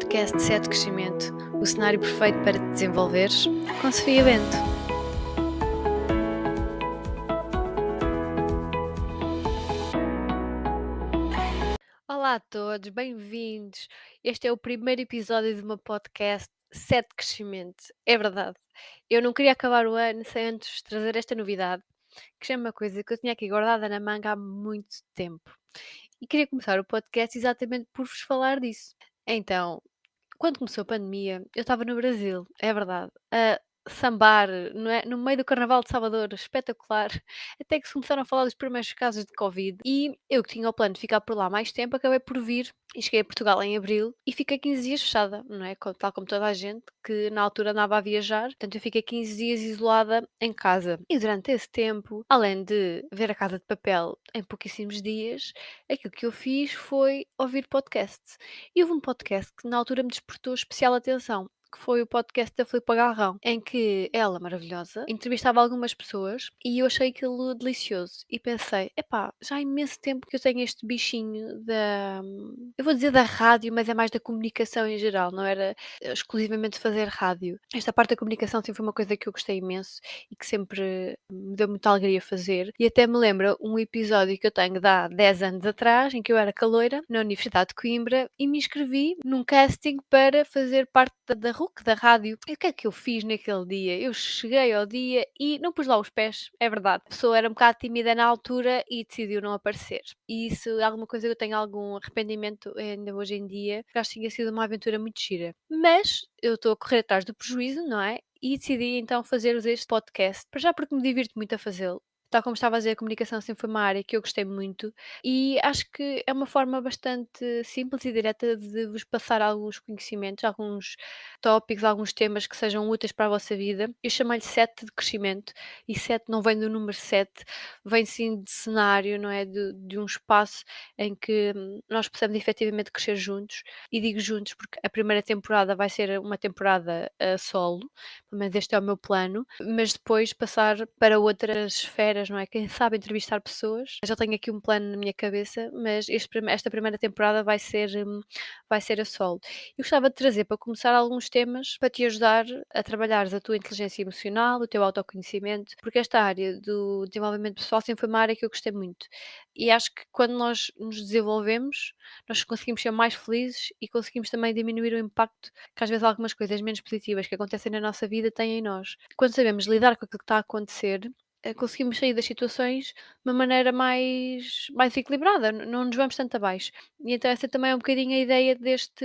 podcast Sete Crescimento, o cenário perfeito para te desenvolveres, com Sofia Bento. Olá a todos, bem-vindos. Este é o primeiro episódio do meu podcast Sete Crescimento. É verdade, eu não queria acabar o ano sem antes trazer esta novidade, que é uma coisa que eu tinha aqui guardada na manga há muito tempo. E queria começar o podcast exatamente por vos falar disso. Então, quando começou a pandemia, eu estava no Brasil, é verdade, a sambar, não é, no meio do Carnaval de Salvador, espetacular, até que se começaram a falar dos primeiros casos de Covid e eu que tinha o plano de ficar por lá mais tempo, acabei por vir e cheguei a Portugal em abril e fiquei 15 dias fechada, não é? Tal como toda a gente que na altura andava a viajar, portanto eu fiquei 15 dias isolada em casa. E durante esse tempo, além de ver a Casa de Papel em pouquíssimos dias, aquilo que eu fiz foi ouvir podcasts. E houve um podcast que na altura me despertou especial atenção, que foi o podcast da Filipa Galrão, em que ela, maravilhosa, entrevistava algumas pessoas e eu achei aquilo delicioso. E pensei, epá, já há imenso tempo que eu tenho este bichinho da... Eu vou dizer da rádio, mas é mais da comunicação em geral, não era exclusivamente fazer rádio. Esta parte da comunicação sempre foi uma coisa que eu gostei imenso e que sempre me deu muita alegria fazer. E até me lembra um episódio que eu tenho de há 10 anos atrás, em que eu era caloira na Universidade de Coimbra e me inscrevi num casting para fazer parte da RUC, da rádio. E o que é que eu fiz naquele dia? Eu cheguei ao dia e não pus lá os pés, é verdade. A pessoa era um bocado tímida na altura e decidiu não aparecer. E isso é alguma coisa que eu tenho algum arrependimento ainda hoje em dia, porque acho que tinha sido uma aventura muito gira. Mas eu estou a correr atrás do prejuízo, não é? E decidi então fazer este podcast, para já porque me divirto muito a fazê-lo. Tal como estava a dizer, a comunicação sempre foi uma área que eu gostei muito e acho que é uma forma bastante simples e direta de vos passar alguns conhecimentos, alguns tópicos, alguns temas que sejam úteis para a vossa vida. Eu chamei-lhe sete de crescimento e sete não vem do número sete, vem sim de cenário, não é? De um espaço em que nós possamos efetivamente crescer juntos. E digo juntos porque a primeira temporada vai ser uma temporada a solo, pelo menos este é o meu plano, mas depois passar para outras esferas, não é? Quem sabe entrevistar pessoas. Já tenho aqui um plano na minha cabeça, mas esta primeira temporada vai ser a solo. Eu gostava de trazer para começar alguns temas para te ajudar a trabalhares a tua inteligência emocional, o teu autoconhecimento, porque esta área do desenvolvimento pessoal sempre foi uma área que eu gostei muito. E acho que quando nós nos desenvolvemos, nós conseguimos ser mais felizes e conseguimos também diminuir o impacto que às vezes algumas coisas menos positivas que acontecem na nossa vida têm em nós. Quando sabemos lidar com aquilo que está a acontecer, conseguimos sair das situações de uma maneira mais equilibrada, não nos vamos tanto abaixo. E então essa também é um bocadinho a ideia deste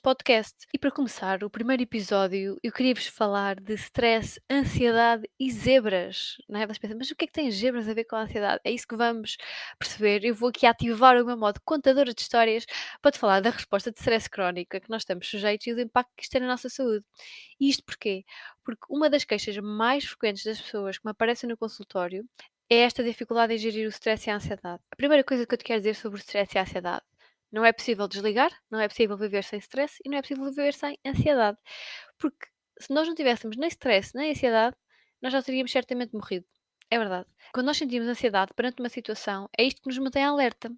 podcast. E para começar, o primeiro episódio, eu queria-vos falar de stress, ansiedade e zebras. Não é? Vocês pensam, mas o que é que tem zebras a ver com a ansiedade? É isso que vamos perceber. Eu vou aqui ativar o meu modo contadora de histórias para te falar da resposta de stress crónico a que nós estamos sujeitos e do impacto que isto tem na nossa saúde. E isto porquê? Porque uma das queixas mais frequentes das pessoas que me aparecem no consultório é esta dificuldade em gerir o stress e a ansiedade. A primeira coisa que eu te quero dizer sobre o stress e a ansiedade: não é possível desligar, não é possível viver sem stress e não é possível viver sem ansiedade. Porque se nós não tivéssemos nem stress nem ansiedade, nós já teríamos certamente morrido. É verdade. Quando nós sentimos ansiedade perante uma situação, é isto que nos mantém alerta.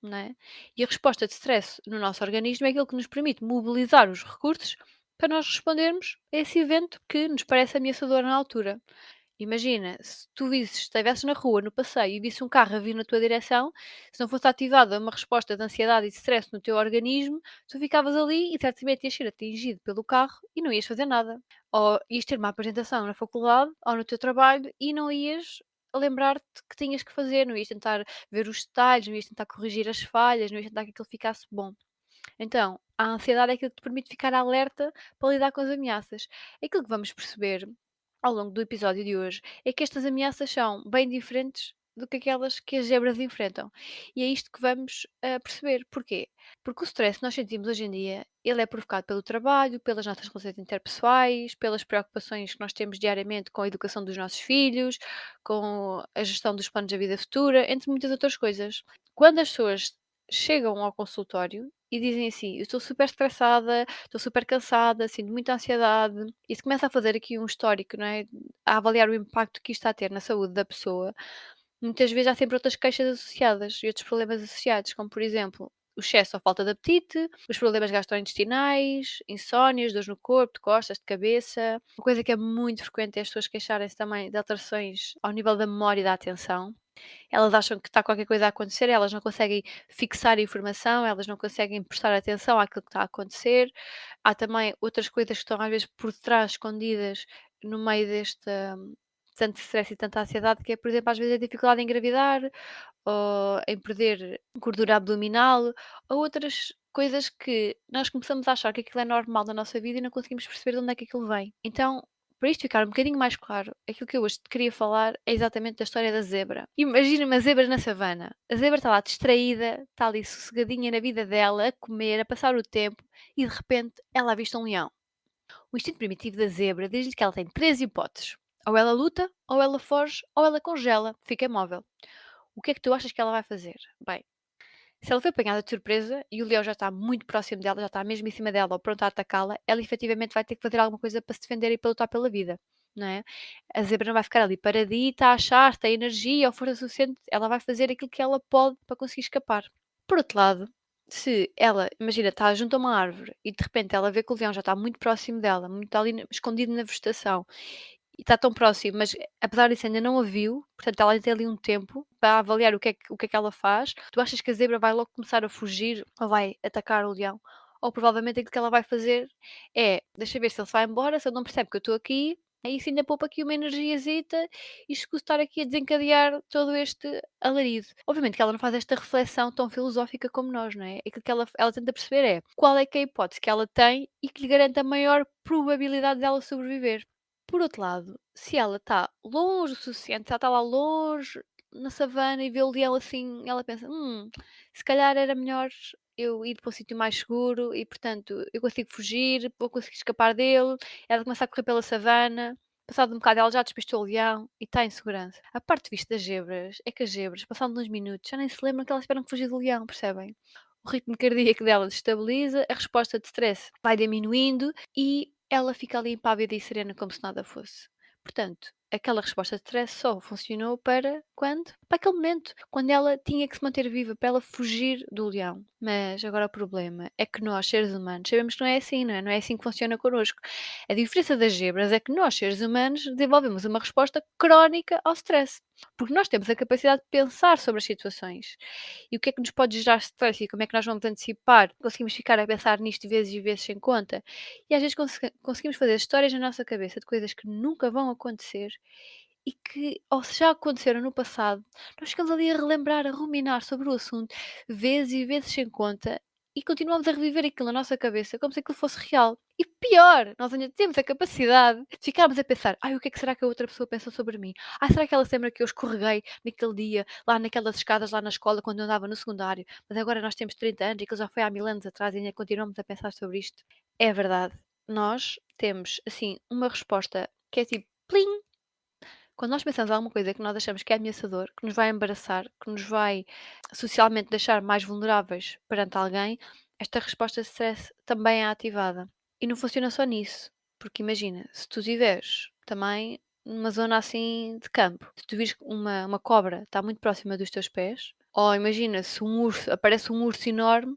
Não é? E a resposta de stress no nosso organismo é aquilo que nos permite mobilizar os recursos para nós respondermos a esse evento que nos parece ameaçador na altura. Imagina, se tu estivesses na rua, no passeio, e visse um carro a vir na tua direção, se não fosse ativada uma resposta de ansiedade e de stress no teu organismo, tu ficavas ali e certamente ias ser atingido pelo carro e não ias fazer nada. Ou ias ter uma apresentação na faculdade ou no teu trabalho e não ias lembrar-te que tinhas que fazer, não ias tentar ver os detalhes, não ias tentar corrigir as falhas, não ias tentar que aquilo ficasse bom. Então, a ansiedade é aquilo que te permite ficar alerta para lidar com as ameaças. Aquilo que vamos perceber ao longo do episódio de hoje é que estas ameaças são bem diferentes do que aquelas que as zebras enfrentam. E é isto que vamos perceber. Porquê? Porque o stress que nós sentimos hoje em dia, ele é provocado pelo trabalho, pelas nossas relações interpessoais, pelas preocupações que nós temos diariamente com a educação dos nossos filhos, com a gestão dos planos da vida futura, entre muitas outras coisas. Quando as pessoas chegam ao consultório e dizem assim: "Eu estou super estressada, estou super cansada, sinto muita ansiedade", e se começa a fazer aqui um histórico, não é, a avaliar o impacto que isto está a ter na saúde da pessoa, muitas vezes há sempre outras queixas associadas e outros problemas associados, como por exemplo, o excesso ou falta de apetite, os problemas gastrointestinais, insónias, dores no corpo, de costas, de cabeça. Uma coisa que é muito frequente é as pessoas queixarem-se também de alterações ao nível da memória e da atenção. Elas acham que está qualquer coisa a acontecer, elas não conseguem fixar a informação, elas não conseguem prestar atenção àquilo que está a acontecer. Há também outras coisas que estão às vezes por trás, escondidas, no meio deste tanto stress e tanta ansiedade, que é, por exemplo, às vezes a dificuldade em engravidar, ou em perder gordura abdominal, ou outras coisas que nós começamos a achar que aquilo é normal na nossa vida e não conseguimos perceber de onde é que aquilo vem. Então, para isto ficar um bocadinho mais claro, aquilo que eu hoje te queria falar é exatamente da história da zebra. Imagina uma zebra na savana. A zebra está lá distraída, está ali sossegadinha na vida dela, a comer, a passar o tempo, e de repente ela avista um leão. O instinto primitivo da zebra diz-lhe que ela tem três hipóteses. Ou ela luta, ou ela foge, ou ela congela, fica imóvel. O que é que tu achas que ela vai fazer? Bem, se ela foi apanhada de surpresa e o leão já está muito próximo dela, já está mesmo em cima dela ou pronto a atacá-la, ela efetivamente vai ter que fazer alguma coisa para se defender e para lutar pela vida, não é? A zebra não vai ficar ali paradita a achar se tem energia ou força suficiente, ela vai fazer aquilo que ela pode para conseguir escapar. Por outro lado, se ela, imagina, está junto a uma árvore e de repente ela vê que o leão já está muito próximo dela, muito ali escondido na vegetação, e está tão próximo, mas apesar disso ainda não a viu, portanto ela ainda tem ali um tempo para avaliar o que é que ela faz. Tu achas que a zebra vai logo começar a fugir ou vai atacar o leão? Ou provavelmente aquilo que ela vai fazer é, deixa ver se ele se vai embora, se ele não percebe que eu estou aqui, aí sim ainda poupa aqui uma energiazita e escuso estar aqui a desencadear todo este alarido. Obviamente que ela não faz esta reflexão tão filosófica como nós, não é? Aquilo que ela tenta perceber é qual é que é a hipótese que ela tem e que lhe garante a maior probabilidade dela sobreviver. Por outro lado, se ela está longe o suficiente, se ela está lá longe na savana e vê o leão assim, ela pensa: se calhar era melhor eu ir para um sítio mais seguro e, portanto, eu consigo fugir, vou conseguir escapar dele". Ela começa a correr pela savana, passado um bocado ela já despistou o leão e está em segurança. A parte vista das zebras é que as zebras, passando uns minutos, já nem se lembram que elas tiveram que fugir do leão, percebem? O ritmo cardíaco dela desestabiliza, a resposta de stress vai diminuindo e ela fica ali impávida e serena como se nada fosse. Portanto, aquela resposta de stress só funcionou para quando? Para aquele momento, quando ela tinha que se manter viva, para ela fugir do leão. Mas agora o problema é que nós, seres humanos, sabemos que não é assim, não é? Não é assim que funciona connosco. A diferença das zebras é que nós, seres humanos, desenvolvemos uma resposta crónica ao stress. Porque nós temos a capacidade de pensar sobre as situações e o que é que nos pode gerar stress e como é que nós vamos antecipar. Conseguimos ficar a pensar nisto vezes e vezes sem conta. E às vezes conseguimos fazer histórias na nossa cabeça de coisas que nunca vão acontecer e que, ou se já aconteceram no passado, nós ficamos ali a relembrar, a ruminar sobre o assunto vezes e vezes sem conta e continuamos a reviver aquilo na nossa cabeça como se aquilo fosse real. E pior, nós ainda temos a capacidade de ficarmos a pensar: ai, o que é que será que a outra pessoa pensou sobre mim? Ai, será que ela se lembra que eu escorreguei naquele dia, lá naquelas escadas lá na escola quando eu andava no secundário? Mas agora nós temos 30 anos e aquilo já foi há 1000 anos atrás e ainda continuamos a pensar sobre isto. É verdade. Nós temos, assim, uma resposta que é tipo, plim! Quando nós pensamos em alguma coisa que nós achamos que é ameaçador, que nos vai embaraçar, que nos vai socialmente deixar mais vulneráveis perante alguém, esta resposta de stress também é ativada. E não funciona só nisso, porque imagina, se tu estiveres também numa zona assim de campo, se tu vires que uma cobra está muito próxima dos teus pés, ou imagina se um urso, aparece um urso enorme,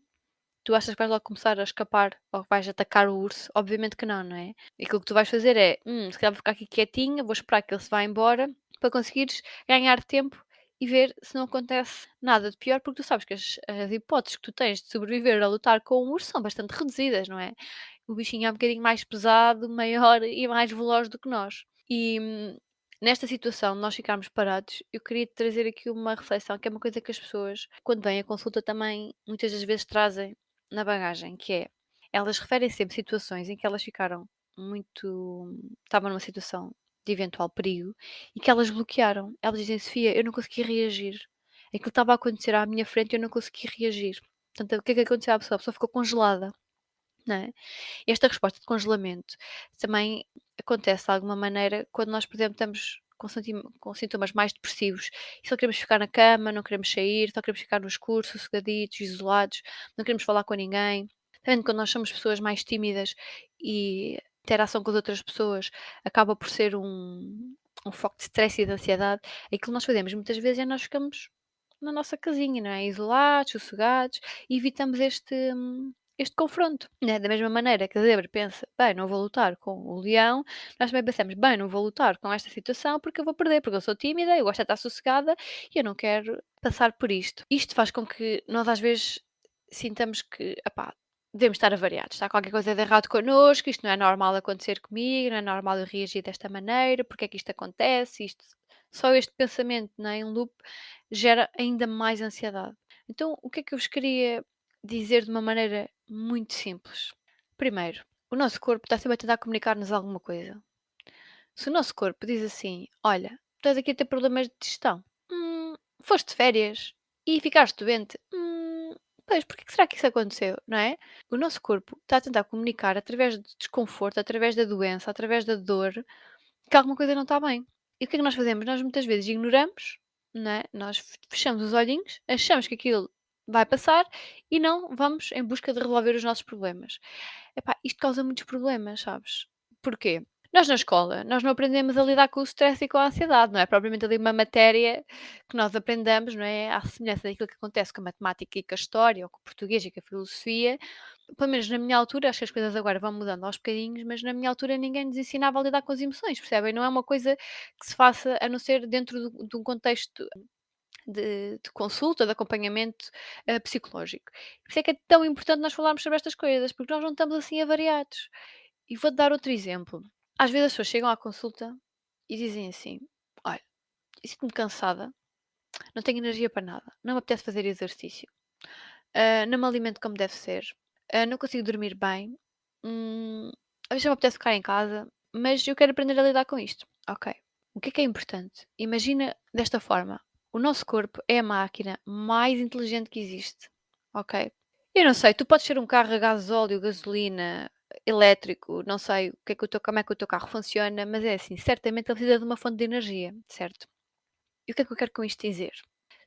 tu achas que vais logo começar a escapar ou vais atacar o urso? Obviamente que não, não é? E aquilo que tu vais fazer é, se calhar vou ficar aqui quietinha, vou esperar que ele se vá embora para conseguires ganhar tempo e ver se não acontece nada de pior, porque tu sabes que as hipóteses que tu tens de sobreviver a lutar com um urso são bastante reduzidas, não é? O bichinho é um bocadinho mais pesado, maior e mais veloz do que nós. E nesta situação de nós ficarmos parados, eu queria te trazer aqui uma reflexão, que é uma coisa que as pessoas, quando vêm à consulta, também muitas das vezes trazem na bagagem, que é, elas referem sempre situações em que elas ficaram muito, estavam numa situação de eventual perigo e que elas bloquearam. Elas dizem: Sofia, eu não consegui reagir. Aquilo estava a acontecer à minha frente e eu não consegui reagir. Portanto, o que é que aconteceu à pessoa? A pessoa ficou congelada, não é? Esta resposta de congelamento também acontece de alguma maneira quando nós, por exemplo, estamos com sintomas mais depressivos e só queremos ficar na cama, não queremos sair, só queremos ficar no escuro, sossegaditos, isolados, não queremos falar com ninguém. Também quando nós somos pessoas mais tímidas e a interação com as outras pessoas acaba por ser um foco de stress e de ansiedade, aquilo que nós fazemos muitas vezes é nós ficamos na nossa casinha, não é? Isolados, sossegados, e evitamos este confronto, né? Da mesma maneira que a zebra pensa, bem, não vou lutar com o leão, nós também pensamos, bem, não vou lutar com esta situação porque eu vou perder, porque eu sou tímida, eu gosto de estar sossegada e eu não quero passar por isto. Isto faz com que nós às vezes sintamos que, epá, devemos estar avariados, está qualquer coisa de errado connosco, isto não é normal acontecer comigo, não é normal eu reagir desta maneira, porque é que isto acontece, isto, só este pensamento, não é, em loop, gera ainda mais ansiedade. Então, o que é que eu vos queria dizer de uma maneira muito simples? Primeiro, o nosso corpo está sempre a tentar comunicar-nos alguma coisa. Se o nosso corpo diz assim: olha, estás aqui a ter problemas de digestão, foste de férias e ficaste doente, pois, porque que será que isso aconteceu, não é? O nosso corpo está a tentar comunicar através do desconforto, através da doença, através da dor, que alguma coisa não está bem. E o que é que nós fazemos? Nós muitas vezes ignoramos, não é? Nós fechamos os olhinhos, achamos que aquilo vai passar e não vamos em busca de resolver os nossos problemas. Epá, isto causa muitos problemas, sabes? Porquê? Nós na escola, nós não aprendemos a lidar com o stress e com a ansiedade, não é propriamente ali uma matéria que nós aprendamos, não é? À semelhança daquilo que acontece com a matemática e com a história, ou com o português e com a filosofia. Pelo menos na minha altura, acho que as coisas agora vão mudando aos bocadinhos, mas na minha altura ninguém nos ensinava a lidar com as emoções, percebem? Não é uma coisa que se faça a não ser dentro de um contexto de consulta, de acompanhamento psicológico. Por isso é que é tão importante nós falarmos sobre estas coisas, porque nós não estamos assim avariados. E vou-te dar outro exemplo. Às vezes as pessoas chegam à consulta e dizem assim: olha, sinto-me cansada, não tenho energia para nada, não me apetece fazer exercício, não me alimento como deve ser, não consigo dormir bem, às vezes me apetece ficar em casa, mas eu quero aprender a lidar com isto. Ok. O que é importante? Imagina desta forma: o nosso corpo é a máquina mais inteligente que existe. Ok? Eu não sei, tu podes ser um carro a gasóleo, gasolina, elétrico, não sei o que é que como é que o teu carro funciona, mas é assim, certamente ele precisa de uma fonte de energia, certo? E o que é que eu quero com isto dizer?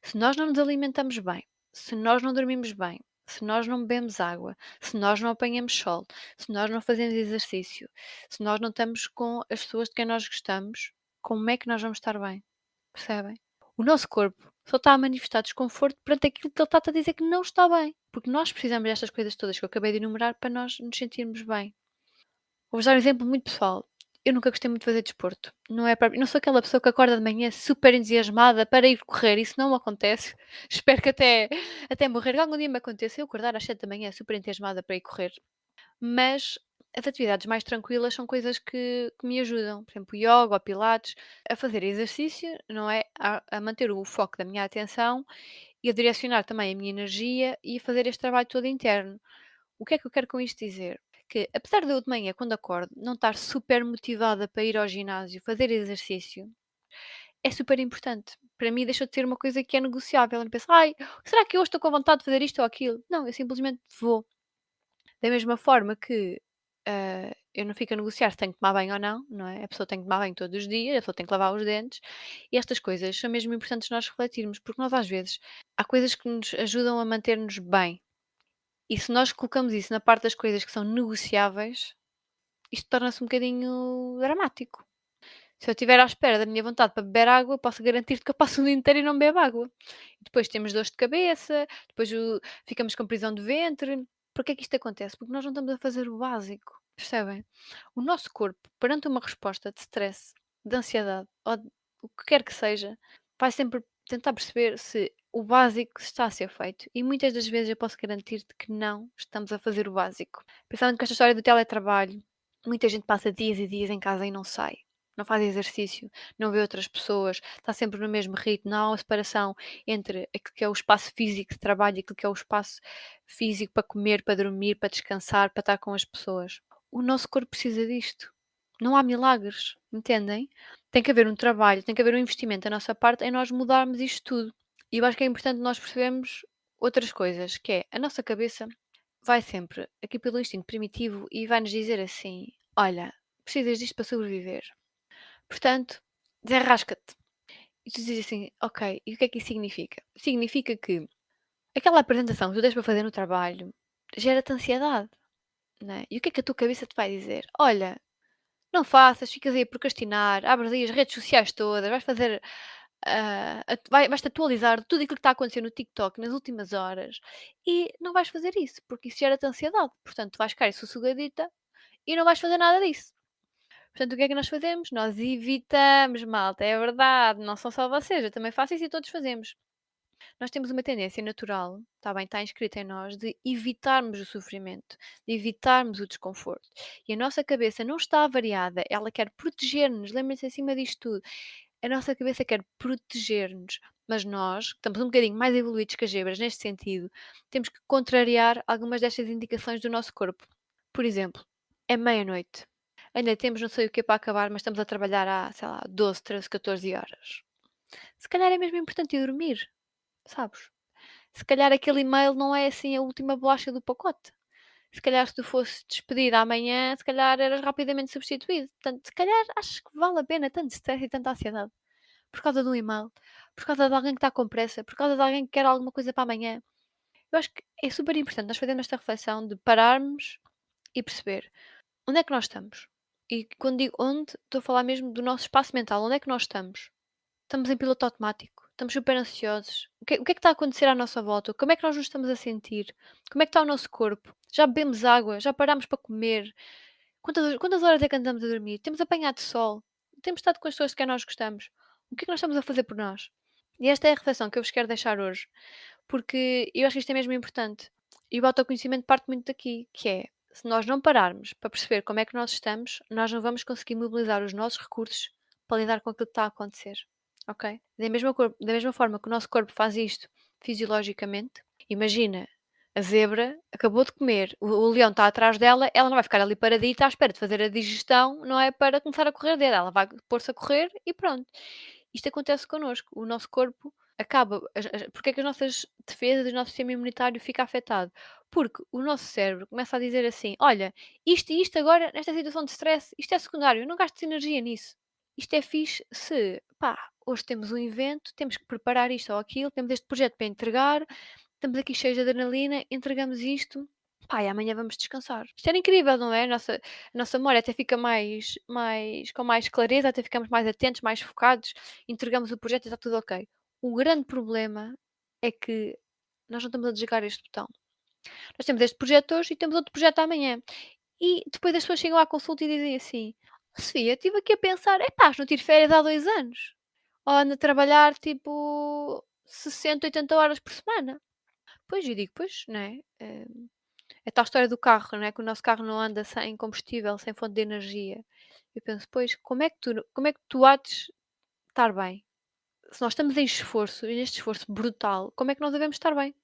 Se nós não nos alimentamos bem, se nós não dormimos bem, se nós não bebemos água, se nós não apanhamos sol, se nós não fazemos exercício, se nós não estamos com as pessoas de quem nós gostamos, como é que nós vamos estar bem? Percebem? O nosso corpo só está a manifestar desconforto perante aquilo que ele está a dizer que não está bem. Porque nós precisamos destas coisas todas que eu acabei de enumerar para nós nos sentirmos bem. Vou-vos dar um exemplo muito pessoal. Eu nunca gostei muito de fazer desporto. Não sou aquela pessoa que acorda de manhã super entusiasmada para ir correr. Isso não me acontece. Espero que até morrer algum dia me aconteça eu acordar às 7 da manhã super entusiasmada para ir correr. Mas as atividades mais tranquilas são coisas que me ajudam. Por exemplo, yoga ou pilates, a fazer exercício, não é? A manter o foco da minha atenção e a direcionar também a minha energia e a fazer este trabalho todo interno. O que é que eu quero com isto dizer? Que apesar de eu de manhã, quando acordo, não estar super motivada para ir ao ginásio, fazer exercício, é super importante. Para mim deixou de ser uma coisa que é negociável. Eu não penso, ai, será que eu hoje estou com vontade de fazer isto ou aquilo? Não, eu simplesmente vou. Da mesma forma que, eu não fico a negociar se tenho que tomar banho ou não, não é? A pessoa tem que tomar banho todos os dias, a pessoa tem que lavar os dentes, e estas coisas são mesmo importantes nós refletirmos, porque nós às vezes há coisas que nos ajudam a manter-nos bem, e se nós colocamos isso na parte das coisas que são negociáveis, isto torna-se um bocadinho dramático. Se eu estiver à espera da minha vontade para beber água, posso garantir-te que eu passo o dia inteiro e não bebo água. Depois temos dores de cabeça, depois ficamos com prisão de ventre. Porquê é que isto acontece? Porque nós não estamos a fazer o básico, percebem? O nosso corpo, perante uma resposta de stress, de ansiedade, ou o que quer que seja, vai sempre tentar perceber se o básico está a ser feito. E muitas das vezes eu posso garantir-te que não estamos a fazer o básico. Pensando com esta história do teletrabalho, muita gente passa dias e dias em casa e não sai, não faz exercício, não vê outras pessoas, está sempre no mesmo ritmo, não há uma separação entre aquilo que é o espaço físico de trabalho e aquilo que é o espaço físico para comer, para dormir, para descansar, para estar com as pessoas. O nosso corpo precisa disto. Não há milagres, entendem? Tem que haver um trabalho, tem que haver um investimento da nossa parte em nós mudarmos isto tudo. E eu acho que é importante nós percebermos outras coisas, que é a nossa cabeça vai sempre aqui pelo instinto primitivo e vai-nos dizer assim: olha, precisas disto para sobreviver. Portanto, desenrasca-te. E tu dizes assim: ok, e o que é que isso significa? Significa que aquela apresentação que tu tens para fazer no trabalho gera-te ansiedade, né? E o que é que a tua cabeça te vai dizer? Olha, não faças, ficas aí a procrastinar, abres aí as redes sociais todas, vais fazer vais-te atualizar de tudo aquilo que está a acontecer no TikTok nas últimas horas e não vais fazer isso, porque isso gera-te ansiedade. Portanto, tu vais ficar aí sossegadita e não vais fazer nada disso. Portanto, o que é que nós fazemos? Nós evitamos, malta, é verdade, não são só vocês, eu também faço isso e todos fazemos. Nós temos uma tendência natural, está bem, está inscrita em nós, de evitarmos o sofrimento, de evitarmos o desconforto. E a nossa cabeça não está variada, ela quer proteger-nos. Lembrem-se acima disto tudo. A nossa cabeça quer proteger-nos, mas nós, que estamos um bocadinho mais evoluídos que as zebras neste sentido, temos que contrariar algumas destas indicações do nosso corpo. Por exemplo, é meia-noite. Ainda temos não sei o que para acabar, mas estamos a trabalhar há, sei lá, 12, 13, 14 horas. Se calhar é mesmo importante ir dormir, sabes? Se calhar aquele e-mail não é assim a última bolacha do pacote. Se calhar se tu fosse despedido amanhã, se calhar eras rapidamente substituído. Portanto, se calhar acho que vale a pena tanto stress e tanta ansiedade. Por causa de um e-mail, por causa de alguém que está com pressa, por causa de alguém que quer alguma coisa para amanhã. Eu acho que é super importante nós fazermos esta reflexão de pararmos e perceber onde é que nós estamos. E quando digo onde, estou a falar mesmo do nosso espaço mental. Onde é que nós estamos? Estamos em piloto automático, estamos super ansiosos. O que é que está a acontecer à nossa volta? Como é que nós nos estamos a sentir? Como é que está o nosso corpo? Já bebemos água? Já parámos para comer? Quantas horas é que andamos a dormir? Temos apanhado sol? Temos estado com as pessoas de quem nós gostamos? O que é que nós estamos a fazer por nós? E esta é a reflexão que eu vos quero deixar hoje, porque eu acho que isto é mesmo importante. E o autoconhecimento parte muito daqui, que é, se nós não pararmos para perceber como é que nós estamos, nós não vamos conseguir mobilizar os nossos recursos para lidar com aquilo que está a acontecer, ok? Da mesma forma que o nosso corpo faz isto fisiologicamente, imagina, a zebra acabou de comer, o leão está atrás dela, ela não vai ficar ali paradita à espera de fazer a digestão, não é para começar a correr dela, ela vai pôr-se a correr e pronto. Isto acontece connosco, o nosso corpo acaba, porque é que as nossas defesas, o nosso sistema imunitário fica afetado? Porque o nosso cérebro começa a dizer assim: olha, isto e isto agora, nesta situação de stress, isto é secundário, não gastes energia nisso. Isto é fixe se, pá, hoje temos um evento, temos que preparar isto ou aquilo, temos este projeto para entregar, estamos aqui cheios de adrenalina, entregamos isto, pá, e amanhã vamos descansar. Isto era incrível, não é? A nossa memória até fica com mais clareza, até ficamos mais atentos, mais focados, entregamos o projeto e está tudo ok. O grande problema é que nós não estamos a desligar este botão. Nós temos este projeto hoje e temos outro projeto amanhã. E depois as pessoas chegam à consulta e dizem assim: Sofia, estive aqui a pensar, epá, não tiro férias há 2 anos. Ou ando a trabalhar tipo 60, 80 horas por semana. Pois, eu digo, pois, não é? É tal história do carro, não é? Que o nosso carro não anda sem combustível, sem fonte de energia. Eu penso, pois, como é que tu há de estar bem? Se nós estamos em esforço, e neste esforço brutal, como é que nós devemos estar bem?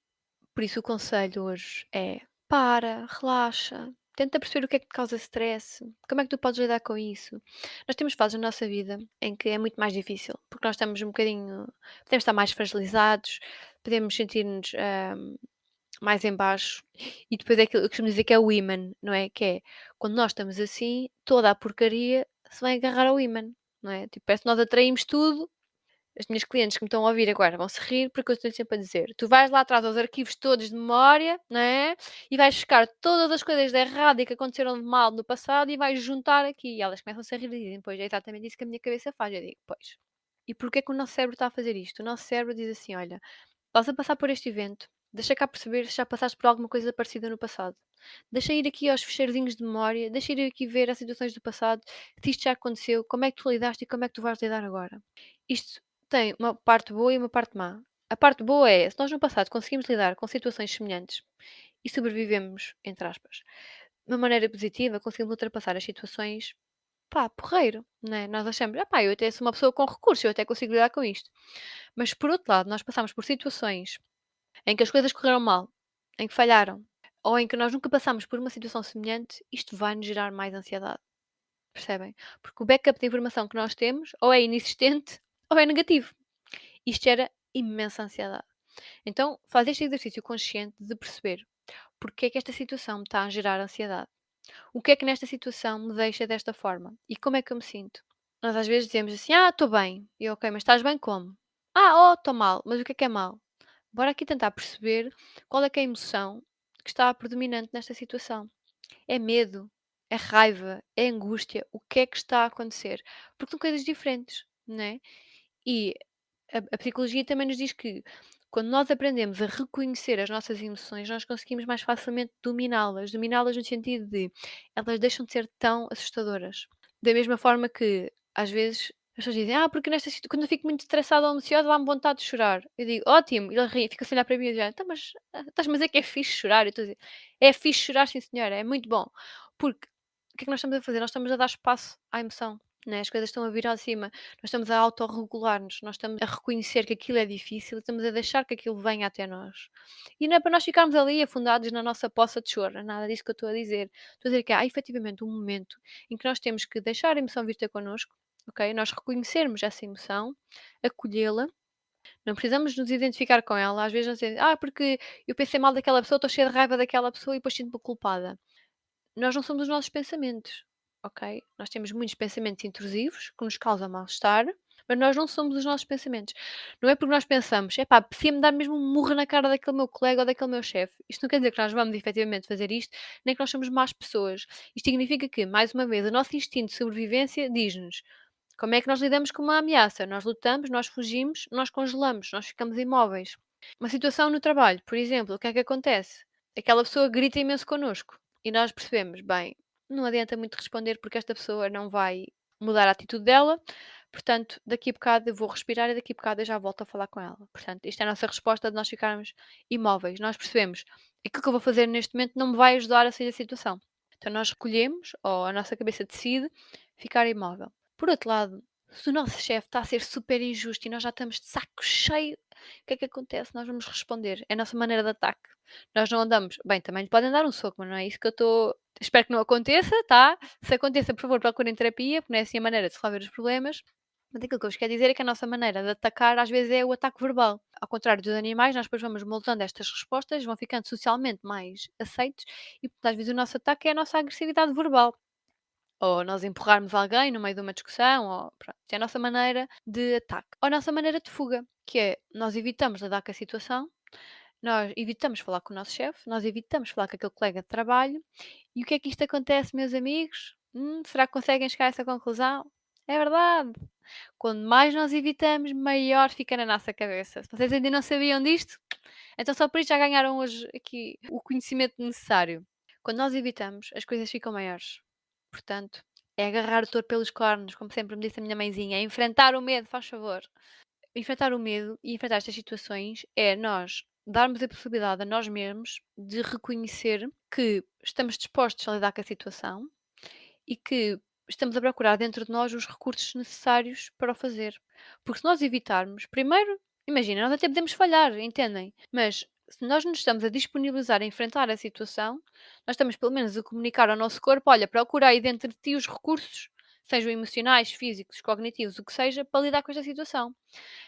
Por isso o conselho hoje é: para, relaxa, tenta perceber o que é que te causa stress, como é que tu podes lidar com isso. Nós temos fases na nossa vida em que é muito mais difícil, porque nós estamos um bocadinho, podemos estar mais fragilizados, podemos sentir-nos mais em baixo, e depois é aquilo, eu costumo dizer que é o ímã, não é? Que é, quando nós estamos assim, toda a porcaria se vai agarrar ao ímã, não é? Tipo, parece que nós atraímos tudo. As minhas clientes que me estão a ouvir agora vão se rir porque eu estou sempre a dizer: tu vais lá atrás aos arquivos todos de memória, não é? E vais buscar todas as coisas de errado e que aconteceram de mal no passado e vais juntar aqui. E elas começam-se a rir e dizem: pois é exatamente isso que a minha cabeça faz. Eu digo: pois. E porquê que o nosso cérebro está a fazer isto? O nosso cérebro diz assim: olha, estás a passar por este evento, deixa cá perceber se já passaste por alguma coisa parecida no passado. Deixa ir aqui aos fecheirozinhos de memória, deixa ir aqui ver as situações do passado, se isto já aconteceu, como é que tu lidaste e como é que tu vais lidar agora. Isto tem uma parte boa e uma parte má. A parte boa é, se nós no passado conseguimos lidar com situações semelhantes e sobrevivemos, entre aspas, de uma maneira positiva, conseguimos ultrapassar as situações, pá, porreiro, né? Nós achamos, ah pá, eu até sou uma pessoa com recursos, eu até consigo lidar com isto. Mas por outro lado, nós passamos por situações em que as coisas correram mal, em que falharam, ou em que nós nunca passamos por uma situação semelhante, isto vai nos gerar mais ansiedade, percebem? Porque o backup de informação que nós temos ou é inexistente ou é negativo. Isto gera imensa ansiedade. Então, faz este exercício consciente de perceber porque é que esta situação me está a gerar ansiedade. O que é que nesta situação me deixa desta forma? E como é que eu me sinto? Nós às vezes dizemos assim, estou bem. E eu, ok, mas estás bem como? Estou mal. Mas o que é mal? Bora aqui tentar perceber qual é que é a emoção que está predominante nesta situação. É medo? É raiva? É angústia? O que é que está a acontecer? Porque são coisas diferentes, não é? E A psicologia também nos diz que quando nós aprendemos a reconhecer as nossas emoções, nós conseguimos mais facilmente dominá-las. Dominá-las no sentido de elas deixam de ser tão assustadoras. Da mesma forma que, às vezes, as pessoas dizem: Ah, porque quando eu fico muito estressada ou ansiosa, dá-me vontade de chorar. Eu digo: Ótimo. E ele ri, fica-se a olhar para mim e diz: Então, mas estás-me a dizer que é fixe chorar? Eu estou a dizer: É fixe chorar, sim, senhora, é muito bom. Porque o que é que nós estamos a fazer? Nós estamos a dar espaço à emoção. Né? As coisas estão a vir acima, nós estamos a autorregular-nos, nós estamos a reconhecer que aquilo é difícil, estamos a deixar que aquilo venha até nós. E não é para nós ficarmos ali afundados na nossa poça de choro, nada disso que eu estou a dizer. Estou a dizer que há efetivamente um momento em que nós temos que deixar a emoção vir ter connosco, ok? Nós reconhecermos essa emoção, acolhê-la, não precisamos nos identificar com ela. Às vezes nós dizemos, porque eu pensei mal daquela pessoa, estou cheia de raiva daquela pessoa e depois sinto-me culpada. Nós não somos os nossos pensamentos, ok? Nós temos muitos pensamentos intrusivos que nos causam mal-estar, mas nós não somos os nossos pensamentos. Não é porque nós pensamos, epá, apetecia-me dar mesmo um murro na cara daquele meu colega ou daquele meu chefe. Isto não quer dizer que nós vamos efetivamente fazer isto, nem que nós somos más pessoas. Isto significa que, mais uma vez, o nosso instinto de sobrevivência diz-nos como é que nós lidamos com uma ameaça. Nós lutamos, nós fugimos, nós congelamos, nós ficamos imóveis. Uma situação no trabalho, por exemplo, o que é que acontece? Aquela pessoa grita imenso connosco e nós percebemos, bem, não adianta muito responder porque esta pessoa não vai mudar a atitude dela, portanto, daqui a bocado eu vou respirar e daqui a bocado eu já volto a falar com ela. Portanto, isto é a nossa resposta de nós ficarmos imóveis. Nós percebemos, aquilo que eu vou fazer neste momento não me vai ajudar a sair da situação. Então nós recolhemos, ou a nossa cabeça decide, ficar imóvel. Por outro lado, se o nosso chefe está a ser super injusto e nós já estamos de saco cheio, o que é que acontece? Nós vamos responder. É a nossa maneira de ataque. Nós não andamos. Bem, também lhe podem dar um soco, mas não é isso que eu estou. Espero que não aconteça, tá? Se aconteça, por favor, procurem terapia, porque não é assim a maneira de resolver os problemas. Mas aquilo que eu vos quero dizer é que a nossa maneira de atacar às vezes é o ataque verbal. Ao contrário dos animais, nós depois vamos moldando estas respostas, vão ficando socialmente mais aceites e, portanto, às vezes o nosso ataque é a nossa agressividade verbal. Ou nós empurrarmos alguém no meio de uma discussão, ou pronto, é a nossa maneira de ataque. Ou a nossa maneira de fuga, que é nós evitamos lidar com a situação, nós evitamos falar com o nosso chefe, nós evitamos falar com aquele colega de trabalho. E o que é que isto acontece, meus amigos? Será que conseguem chegar a essa conclusão? É verdade. Quando mais nós evitamos, maior fica na nossa cabeça. Se vocês ainda não sabiam disto, então só por isso já ganharam hoje aqui o conhecimento necessário. Quando nós evitamos, as coisas ficam maiores. Portanto, é agarrar o touro pelos cornos, como sempre me disse a minha mãezinha, é enfrentar o medo, faz favor. Enfrentar o medo e enfrentar estas situações é nós darmos a possibilidade a nós mesmos de reconhecer que estamos dispostos a lidar com a situação e que estamos a procurar dentro de nós os recursos necessários para o fazer. Porque se nós evitarmos, primeiro, imagina, nós até podemos falhar, entendem? Mas se nós nos estamos a disponibilizar a enfrentar a situação, nós estamos pelo menos a comunicar ao nosso corpo: olha, procura aí dentro de ti os recursos, sejam emocionais, físicos, cognitivos, o que seja, para lidar com esta situação.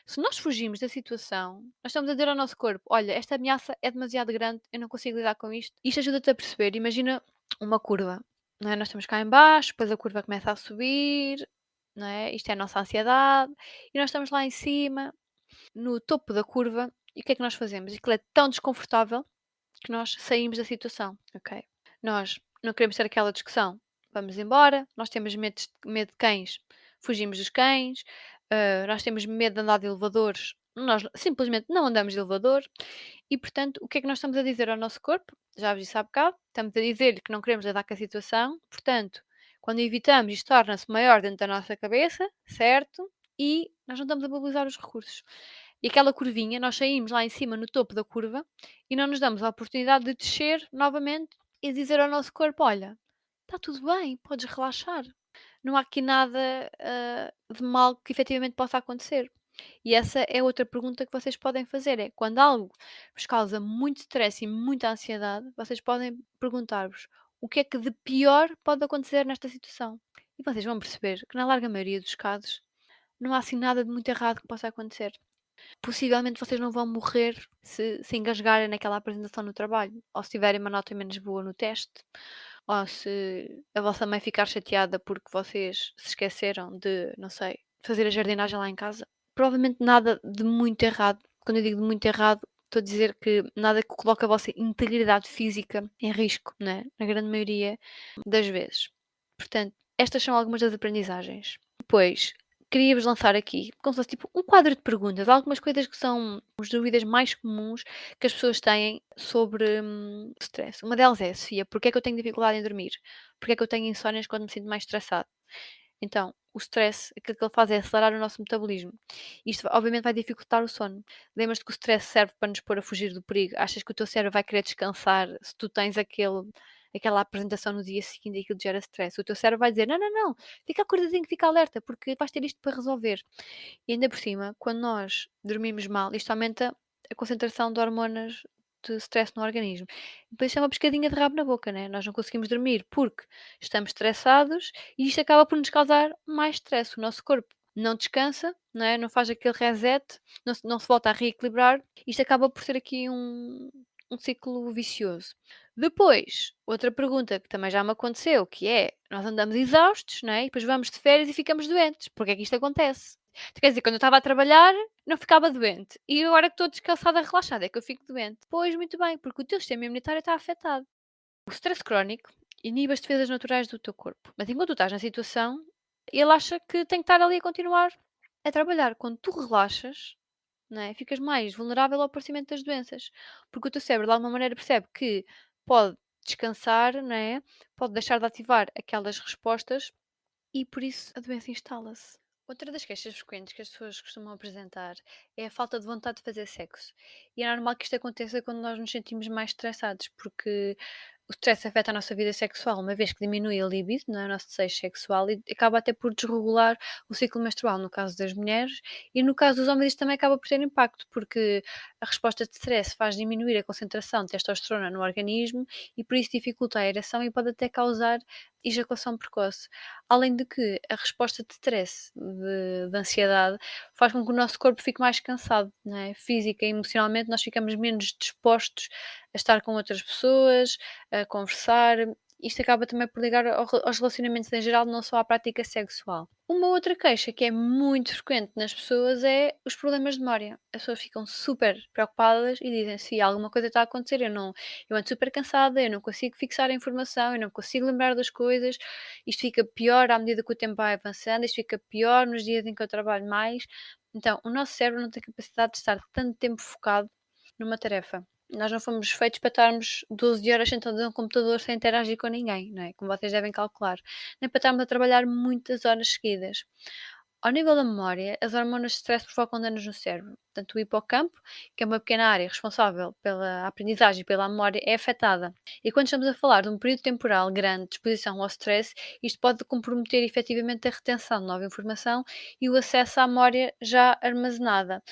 Se nós fugimos da situação, nós estamos a dizer ao nosso corpo: olha, esta ameaça é demasiado grande, eu não consigo lidar com isto. Isto ajuda-te a perceber. Imagina uma curva, não é? Nós estamos cá em baixo, depois a curva começa a subir, não é? Isto é a nossa ansiedade, e nós estamos lá em cima, no topo da curva, e o que é que nós fazemos? Aquilo é tão desconfortável que nós saímos da situação, ok? Nós não queremos ter aquela discussão, vamos embora, nós temos medo de cães, fugimos dos cães, nós temos medo de andar de elevadores, nós simplesmente não andamos de elevador e, portanto, o que é que nós estamos a dizer ao nosso corpo? Já vos disse há bocado, estamos a dizer que não queremos lidar com a situação, portanto, quando evitamos, isto torna-se maior dentro da nossa cabeça, certo? E nós não estamos a mobilizar os recursos. E aquela curvinha, nós saímos lá em cima no topo da curva e não nos damos a oportunidade de descer novamente e dizer ao nosso corpo: olha, está tudo bem, podes relaxar. Não há aqui nada de mal que efetivamente possa acontecer. E essa é outra pergunta que vocês podem fazer: é quando algo vos causa muito stress e muita ansiedade, vocês podem perguntar-vos o que é que de pior pode acontecer nesta situação. E vocês vão perceber que, na larga maioria dos casos, não há assim nada de muito errado que possa acontecer. Possivelmente vocês não vão morrer se engasgarem naquela apresentação no trabalho, ou se tiverem uma nota menos boa no teste, ou se a vossa mãe ficar chateada porque vocês se esqueceram de, não sei, fazer a jardinagem lá em casa. Provavelmente nada de muito errado. Quando eu digo de muito errado, estou a dizer que nada que coloque a vossa integridade física em risco, né? Na grande maioria das vezes. Portanto, estas são algumas das aprendizagens. Depois, queria-vos lançar aqui, como se fosse tipo um quadro de perguntas, algumas coisas que são as dúvidas mais comuns que as pessoas têm sobre stress. Uma delas é, Sofia, porque é que eu tenho dificuldade em dormir? Porque é que eu tenho insónias quando me sinto mais estressado? Então, o stress, aquilo que ele faz é acelerar o nosso metabolismo. Isto, obviamente, vai dificultar o sono. Lembras-te que o stress serve para nos pôr a fugir do perigo? Achas que o teu cérebro vai querer descansar se tu tens aquela apresentação no dia seguinte e aquilo te gera stress? O teu cérebro vai dizer: não, não, não, fica acordadinho, fica alerta, porque vais ter isto para resolver. E ainda por cima, quando nós dormimos mal, isto aumenta a concentração de hormonas de stress no organismo. Depois é uma pescadinha de rabo na boca, né? Nós não conseguimos dormir porque estamos estressados e isto acaba por nos causar mais stress. O nosso corpo não descansa, não é? Não faz aquele reset, não se volta a reequilibrar. Isto acaba por ser aqui um ciclo vicioso. Depois, outra pergunta que também já me aconteceu, que é, nós andamos exaustos, não é? E depois vamos de férias e ficamos doentes. Porquê é que isto acontece? Então, quer dizer, quando eu estava a trabalhar, não ficava doente. E agora que estou descansada, relaxada, é que eu fico doente. Pois, muito bem, porque o teu sistema imunitário está afetado. O stress crónico inibe as defesas naturais do teu corpo. Mas enquanto tu estás na situação, ele acha que tem que estar ali a continuar a trabalhar. Quando tu relaxas, não é? Ficas mais vulnerável ao aparecimento das doenças. Porque o teu cérebro, de alguma maneira, percebe que pode descansar, não é? Pode deixar de ativar aquelas respostas e por isso a doença instala-se. Outra das queixas frequentes que as pessoas costumam apresentar é a falta de vontade de fazer sexo. E é normal que isto aconteça quando nós nos sentimos mais estressados, porque o stress afeta a nossa vida sexual, uma vez que diminui a libido, não é? O nosso desejo sexual, e acaba até por desregular o ciclo menstrual, no caso das mulheres, e no caso dos homens isto também acaba por ter impacto, porque a resposta de stress faz diminuir a concentração de testosterona no organismo e por isso dificulta a ereção e pode até causar ejaculação precoce. Além de que a resposta de stress, de ansiedade, faz com que o nosso corpo fique mais cansado, não é? Física e emocionalmente, nós ficamos menos dispostos a estar com outras pessoas, a conversar. Isto acaba também por ligar aos relacionamentos em geral, não só à prática sexual. Uma outra queixa que é muito frequente nas pessoas é os problemas de memória. As pessoas ficam super preocupadas e dizem: se alguma coisa está a acontecer, eu ando super cansada, eu não consigo fixar a informação, eu não consigo lembrar das coisas, isto fica pior à medida que o tempo vai avançando, isto fica pior nos dias em que eu trabalho mais. Então, o nosso cérebro não tem capacidade de estar tanto tempo focado numa tarefa. Nós não fomos feitos para estarmos 12 horas sentados num computador sem interagir com ninguém, não é? Como vocês devem calcular. Nem para estarmos a trabalhar muitas horas seguidas. Ao nível da memória, as hormonas de stress provocam danos no cérebro. Portanto, o hipocampo, que é uma pequena área responsável pela aprendizagem e pela memória, é afetada. E quando estamos a falar de um período temporal grande de exposição ao stress, isto pode comprometer efetivamente a retenção de nova informação e o acesso à memória já armazenada.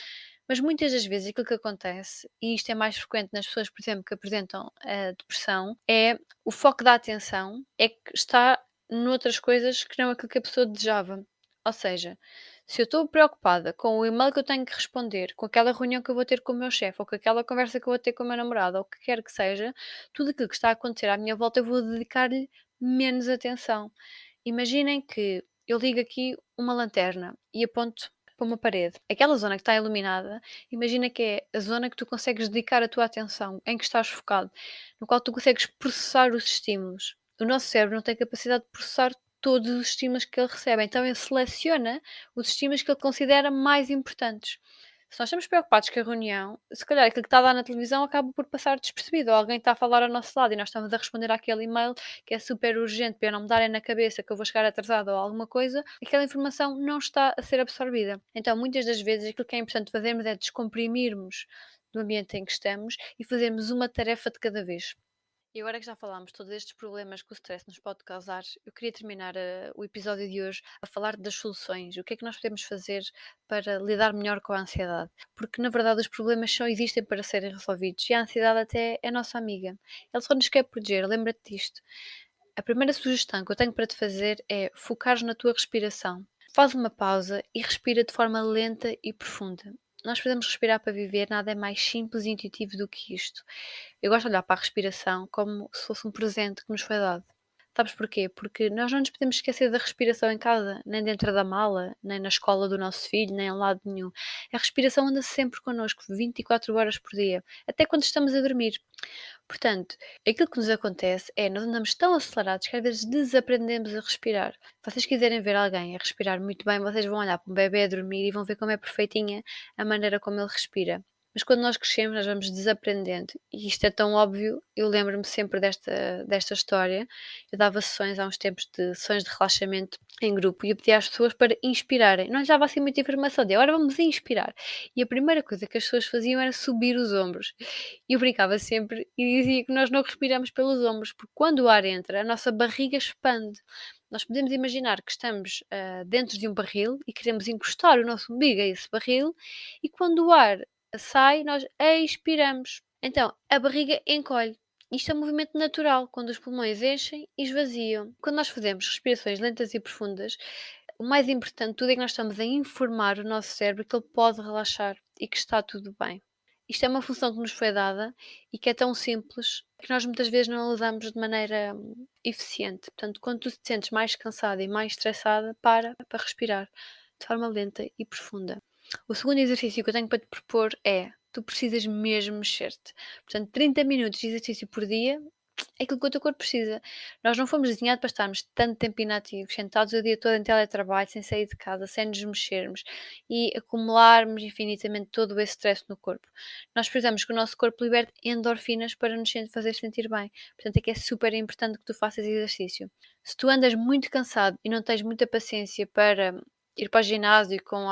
Mas muitas das vezes aquilo que acontece, e isto é mais frequente nas pessoas, por exemplo, que apresentam a depressão, é o foco da atenção é que está noutras coisas que não aquilo que a pessoa desejava. Ou seja, se eu estou preocupada com o e-mail que eu tenho que responder, com aquela reunião que eu vou ter com o meu chefe, ou com aquela conversa que eu vou ter com o meu namorado, ou o que quer que seja, tudo aquilo que está a acontecer à minha volta eu vou dedicar-lhe menos atenção. Imaginem que eu ligo aqui uma lanterna e aponto para uma parede. Aquela zona que está iluminada, imagina que é a zona que tu consegues dedicar a tua atenção, em que estás focado, no qual tu consegues processar os estímulos. O nosso cérebro não tem capacidade de processar todos os estímulos que ele recebe, então ele seleciona os estímulos que ele considera mais importantes. Se nós estamos preocupados com a reunião, se calhar aquilo que está a dar na televisão acaba por passar despercebido, ou alguém está a falar ao nosso lado e nós estamos a responder àquele e-mail que é super urgente para não me darem na cabeça que eu vou chegar atrasada ou alguma coisa, aquela informação não está a ser absorvida. Então, muitas das vezes, aquilo que é importante fazermos é descomprimirmos do ambiente em que estamos e fazermos uma tarefa de cada vez. E agora que já falámos todos estes problemas que o stress nos pode causar, eu queria terminar o episódio de hoje a falar das soluções. O que é que nós podemos fazer para lidar melhor com a ansiedade? Porque, na verdade, os problemas só existem para serem resolvidos e a ansiedade até é nossa amiga. Ela só nos quer proteger, lembra-te disto. A primeira sugestão que eu tenho para te fazer é focar na tua respiração. Faz uma pausa e respira de forma lenta e profunda. Nós podemos respirar para viver, nada é mais simples e intuitivo do que isto. Eu gosto de olhar para a respiração como se fosse um presente que nos foi dado. Sabes porquê? Porque nós não nos podemos esquecer da respiração em casa, nem dentro da mala, nem na escola do nosso filho, nem em lado nenhum. A respiração anda sempre connosco, 24 horas por dia, até quando estamos a dormir. Portanto, aquilo que nos acontece é nós andamos tão acelerados que às vezes desaprendemos a respirar. Se vocês quiserem ver alguém a respirar muito bem, vocês vão olhar para um bebê a dormir e vão ver como é perfeitinha a maneira como ele respira. Mas quando nós crescemos, nós vamos desaprendendo. E isto é tão óbvio, eu lembro-me sempre desta história. Eu dava sessões há uns tempos de sessões de relaxamento em grupo e eu pedia às pessoas para inspirarem. Não lhes dava assim muita informação, de agora vamos inspirar. E a primeira coisa que as pessoas faziam era subir os ombros. E eu brincava sempre e dizia que nós não respiramos pelos ombros, porque quando o ar entra, a nossa barriga expande. Nós podemos imaginar que estamos dentro de um barril e queremos encostar o nosso umbigo a esse barril, e quando o ar sai, nós expiramos. Então, a barriga encolhe. Isto é um movimento natural, quando os pulmões enchem e esvaziam. Quando nós fazemos respirações lentas e profundas, o mais importante de tudo é que nós estamos a informar o nosso cérebro que ele pode relaxar e que está tudo bem. Isto é uma função que nos foi dada e que é tão simples que nós muitas vezes não a usamos de maneira eficiente. Portanto, quando tu te sentes mais cansada e mais estressada, para respirar de forma lenta e profunda. O segundo exercício que eu tenho para te propor é: tu precisas mesmo mexer-te. Portanto, 30 minutos de exercício por dia é aquilo que o teu corpo precisa. Nós não fomos desenhados para estarmos tanto tempo inativos, sentados o dia todo em teletrabalho, sem sair de casa, sem nos mexermos e acumularmos infinitamente todo esse stress no corpo. Nós precisamos que o nosso corpo liberte endorfinas para nos fazer sentir bem. Portanto, é que é super importante que tu faças exercício. Se tu andas muito cansado e não tens muita paciência para ir para o ginásio com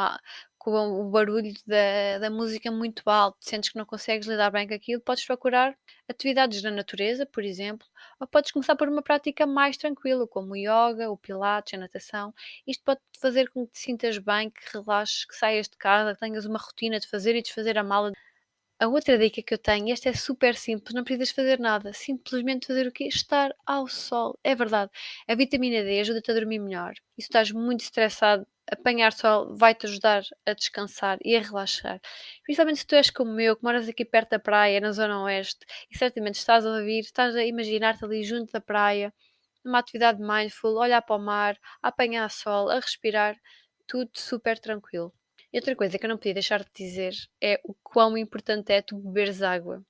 o barulho da música muito alto, sentes que não consegues lidar bem com aquilo, podes procurar atividades da natureza, por exemplo, ou podes começar por uma prática mais tranquila, como o yoga, o pilates, a natação. Isto pode fazer com que te sintas bem, que relaxes, que saias de casa, que tenhas uma rotina de fazer e desfazer a mala. A outra dica que eu tenho, esta é super simples, não precisas fazer nada, simplesmente fazer o quê? Estar ao sol. É verdade, a vitamina D ajuda-te a dormir melhor. E se estás muito estressado, apanhar sol vai-te ajudar a descansar e a relaxar. Principalmente se tu és como eu, que moras aqui perto da praia, na zona oeste, e certamente estás a ouvir, estás a imaginar-te ali junto da praia, numa atividade mindful, a olhar para o mar, a apanhar sol, a respirar, tudo super tranquilo. E outra coisa que eu não podia deixar de dizer é o quão importante é tu beberes água.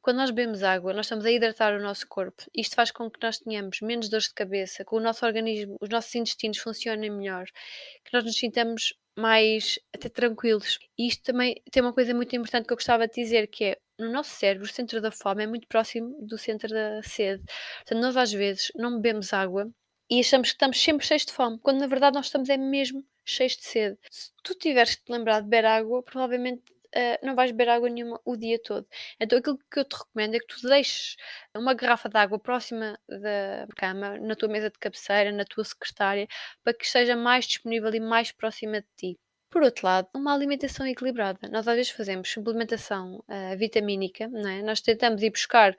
Quando nós bebemos água, nós estamos a hidratar o nosso corpo. Isto faz com que nós tenhamos menos dores de cabeça, que o nosso organismo, os nossos intestinos funcionem melhor, que nós nos sintamos mais até tranquilos. E isto também tem uma coisa muito importante que eu gostava de dizer, que é no nosso cérebro, o centro da fome é muito próximo do centro da sede. Portanto, nós às vezes não bebemos água e achamos que estamos sempre cheios de fome, quando na verdade nós estamos é mesmo cheios de sede. Se tu tiveres que te lembrar de beber água, provavelmente não vais beber água nenhuma o dia todo. Então aquilo que eu te recomendo é que tu deixes uma garrafa de água próxima da cama, na tua mesa de cabeceira, na tua secretária, para que esteja mais disponível e mais próxima de ti. Por outro lado, uma alimentação equilibrada. Nós às vezes fazemos suplementação vitamínica, não é? Nós tentamos ir buscar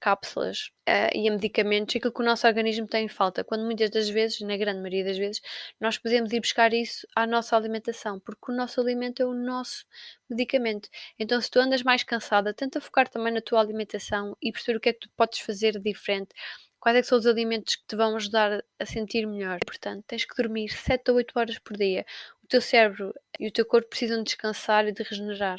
cápsulas e a medicamentos, aquilo que o nosso organismo tem em falta, quando muitas das vezes, na grande maioria das vezes, nós podemos ir buscar isso à nossa alimentação, porque o nosso alimento é o nosso medicamento. Então, se tu andas mais cansada, tenta focar também na tua alimentação e perceber o que é que tu podes fazer de diferente. Quais é que são os alimentos que te vão ajudar a sentir melhor? Portanto, tens que dormir 7 a 8 horas por dia. O teu cérebro e o teu corpo precisam de descansar e de regenerar.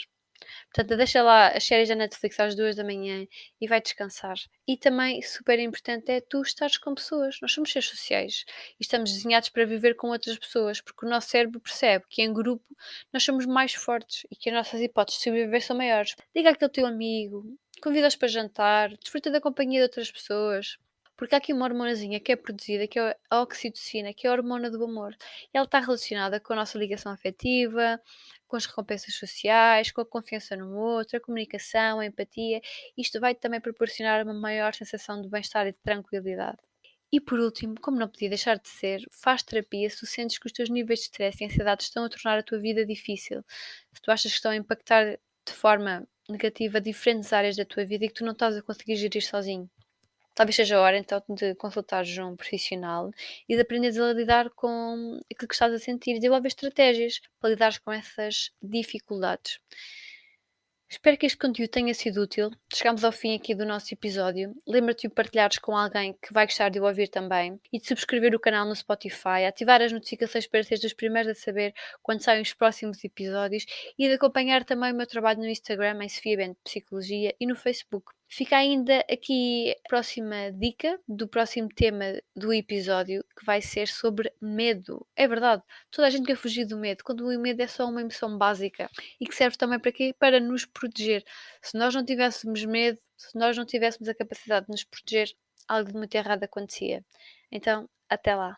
Portanto, deixa lá as séries da Netflix às 2 da manhã e vai descansar. E também, super importante, é tu estares com pessoas. Nós somos seres sociais e estamos desenhados para viver com outras pessoas, porque o nosso cérebro percebe que em grupo nós somos mais fortes e que as nossas hipóteses de sobreviver são maiores. Liga aquele teu amigo, convida-os para jantar, desfruta da companhia de outras pessoas. Porque há aqui uma hormonazinha que é produzida, que é a oxitocina, que é a hormona do amor. E ela está relacionada com a nossa ligação afetiva, com as recompensas sociais, com a confiança no outro, a comunicação, a empatia. Isto vai também proporcionar uma maior sensação de bem-estar e de tranquilidade. E por último, como não podia deixar de ser, faz terapia se tu sentes que os teus níveis de stress e ansiedade estão a tornar a tua vida difícil. Se tu achas que estão a impactar de forma negativa diferentes áreas da tua vida e que tu não estás a conseguir gerir sozinho. Talvez seja a hora então de consultares um profissional e de aprenderes a lidar com aquilo que estás a sentir e desenvolver estratégias para lidares com essas dificuldades. Espero que este conteúdo tenha sido útil. Chegamos ao fim aqui do nosso episódio. Lembra-te de partilhares com alguém que vai gostar de o ouvir também e de subscrever o canal no Spotify, ativar as notificações para seres dos primeiros a saber quando saem os próximos episódios e de acompanhar também o meu trabalho no Instagram, em Sofia Bento Psicologia, e no Facebook. Fica ainda aqui a próxima dica do próximo tema do episódio, que vai ser sobre medo. É verdade, toda a gente quer fugir do medo, quando o medo é só uma emoção básica e que serve também para quê? Para nos proteger. Se nós não tivéssemos medo, se nós não tivéssemos a capacidade de nos proteger, algo de muito errado acontecia. Então, até lá.